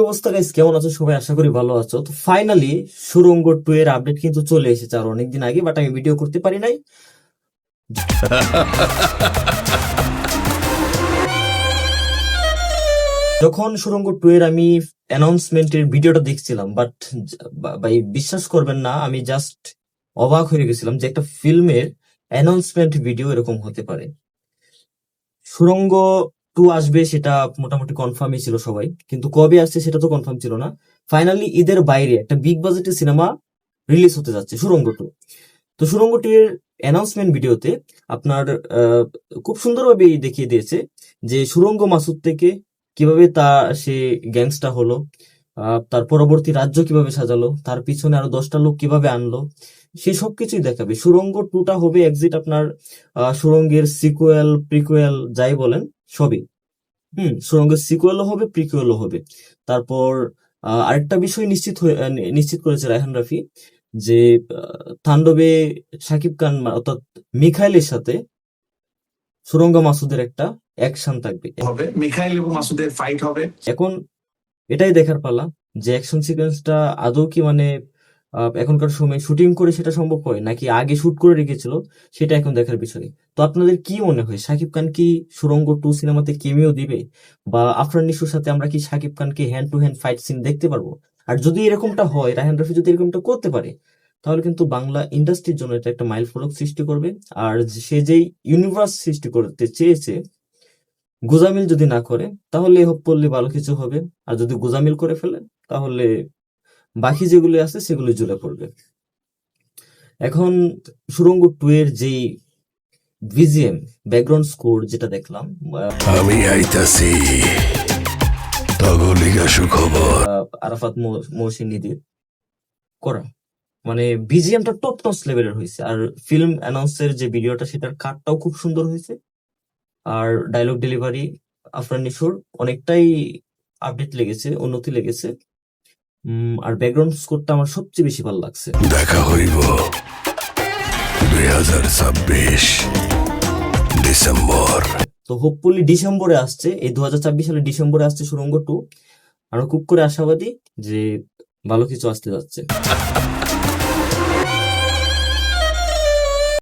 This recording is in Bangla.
অবস্থা গাইস, কেমন আছো সবাই? আশা করি ভালো আছো। তো ফাইনালি সুড়ঙ্গ 2 এর আপডেট কিন্তু চলে এসেছে আর অনেকদিন আগে, বাট আমি ভিডিও করতে পারি নাই। যখন সুড়ঙ্গ 2 এর আমি অ্যানাউন্সমেন্টের ভিডিওটা দেখছিলাম, বাট ভাই বিশ্বাস করবেন না, আমি জাস্ট অবাক হয়ে গেছিলাম যে একটা ফিল্মের অ্যানাউন্সমেন্ট ভিডিও এরকম হতে পারে। সুড়ঙ্গ 2 আসবে সেটা মোটামুটি কনফার্মই ছিল সবাই, কিন্তু কবে আসছে সেটা তো কনফার্ম ছিল না। ফাইনালি ঈদের বাইরে একটা বিগ বাজেটের সিনেমা রিলিজ হতে যাচ্ছে, সুড়ঙ্গ 2। তো সুড়ঙ্গ 2 এর অ্যানাউন্সমেন্ট ভিডিওতে আপনার খুব সুন্দরভাবে দেখিয়ে দিয়েছে যে সুড়ঙ্গ মাসুদ থেকে কিভাবে সে গ্যাংস্টার হলো, তার পরবর্তী রাজ্য কিভাবে সাজালো, তার পিছনে আরো 10টা লোক কিভাবে আনলো, সে সবকিছুই দেখাবে। সুড়ঙ্গ 2টা হবে এক্সিট আপনার সুড়ঙ্গের সিকুয়েল প্রিকুয়েল যাই বলেন সবই। সুড়ঙ্গের সিকুয়েলও হবে, প্রিকুয়েলও হবে। তারপর আরেকটা বিষয় নিশ্চিত করেছে রায়হান রাফি, যে তাণ্ডবে শাকিব খান অর্থাৎ মিখাইলের সাথে সুড়ঙ্গ মাসুদের একটা অ্যাকশন থাকবে। মিখাইল এবং মাসুদের ফাইট হবে। এখন এটাই দেখার পালা যে অ্যাকশন সিকোয়েন্সটা আদৌ কি মানে এখনকার সময় শুটিং করে সেটা সম্ভব হয় নাকি আগে শুট করে রেখেছিল, সেটা এখন দেখার বিষয়। তো আপনাদের কি মনে হয়, শাকিব খান কি সুড়ঙ্গ 2 সিনেমাতে কেমিও দিবে, বা আফরান নিশোর সাথে আমরা কি শাকিব খানকে hand to hand fight scene দেখতে পারবো? আর যদি এরকমটা হয়, রায়হান রাফি যদি এরকমটা করতে পারে, তাহলে কিন্তু বাংলা ইন্ডাস্ট্রির জন্য এটা একটা মাইলফলক সৃষ্টি করবে। আর সে যেই ইউনিভার্স সৃষ্টি করতে চেয়েছে, গোজামিল যদি না করে তাহলে হোপফুলি ভালো কিছু হবে। আর যদি গোজামিল করে ফেলে তাহলে বাকি যেগুলো আছে সেগুলো ঝুলে পড়বে। এখন সুড়ঙ্গ 2 এর যেই বিজিএম ব্যাকগ্রাউন্ড স্কোর যেটা দেখলাম, আমি আইতাছি তগলিকা সুখবর। আরাফাত মহসিনীদের করা, মানে বিজিএমটা টপ নচ লেভেলের হয়েছে। আর ফিল্ম অ্যানাউন্সের যে ভিডিওটা সেটার কাটটাও খুব সুন্দর হয়েছে। আর ডায়লগ ডেলিভারি আফরান নিশোর অনেকটাই আপডেট লেগেছে, উন্নতি লেগেছে। আর ব্যাকগ্রাউন্ড স্কোরটা আমার সবচেয়ে বেশি ভালো লাগছে। দেখা হইব 2026 ডিসেম্বর। তো হোপফুলি ডিসেম্বরে আসছে, এই 2024 সালের ডিসেম্বরে আসছে সুড়ঙ্গ 2। আমরা খুব করে আশাবাদী যে ভালো কিছু আসতে যাচ্ছে।